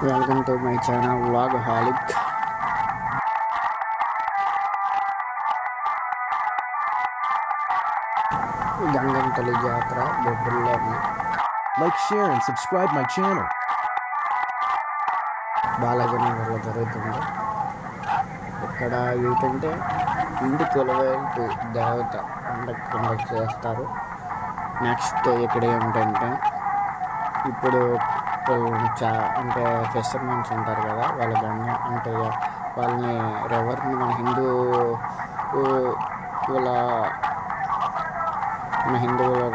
Welcome to my channel vlogaholic. గంగంతలి జాతర బొబ్బుల్లోని Like, share, and subscribe my channel. బాలాజీనగర్లో జరుగుతుంది. ఇక్కడ ఏంటంటే ఇంటి కొలువైపు దేవత పండగ చేస్తారు. నెక్స్ట్ ఇక్కడ ఏంటంటే ఇప్పుడు అంటే ఫెస్టివల్స్ ఉంటారు కదా, వాళ్ళ గంగ అంటే వాళ్ళని రివర్ని మన హిందువుల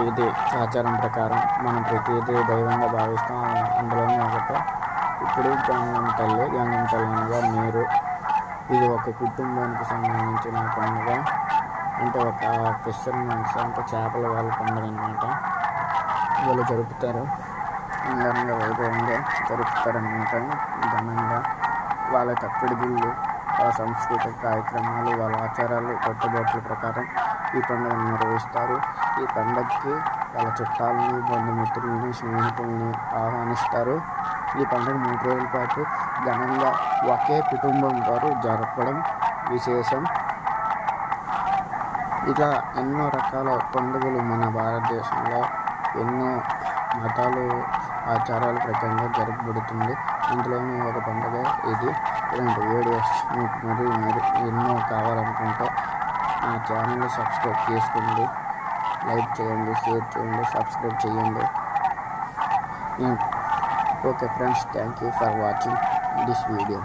ఇది ఆచారం ప్రకారం మనం ప్రతిదీ దైవంగా భావిస్తాం. అందులోనే ఒకటి ఇప్పుడు గంగం తల్లి అనగా నీరు. ఇది ఒక కుటుంబానికి సంబంధించిన పండుగ. అంటే ఒక ఫిషర్మెన్స్ అంటే చేపల వాళ్ళ పండుగ అనమాట. వీళ్ళు జరుపుతారు, అందంగా వైభవంగా జరుపుతారనమాట. ఘనంగా వాళ్ళ తప్పిడి గుళ్ళు, వాళ్ళ సాంస్కృతిక కార్యక్రమాలు, వాళ్ళ ఆచారాలు కట్టుబాట్ల ప్రకారం ఈ పండుగను నిర్వహిస్తారు. ఈ పండుగకి వాళ్ళ చుట్టాలని, బంధుమిత్రులని, స్నేహితుల్ని ఆహ్వానిస్తారు. ఈ పండుగ 3 రోజుల పాటు ఘనంగా ఒకే కుటుంబం వారు జరపడం విశేషం. ఇలా ఎన్నో రకాల పండుగలు మన భారతదేశంలో ఎన్నో మతాలు ఆచారాల ప్రకారంగా జరపబడుతుంది. అందులోనే ఒక పండుగ ఇది. ఇలాంటి వీడియోస్ మరియు మీరు ఎన్నో కావాలనుకుంటే నా ఛానల్ని సబ్స్క్రైబ్ చేసుకోండి, లైక్ చేయండి, షేర్ చేయండి, సబ్స్క్రైబ్ చేయండి. Okay friends, thank you for watching this video.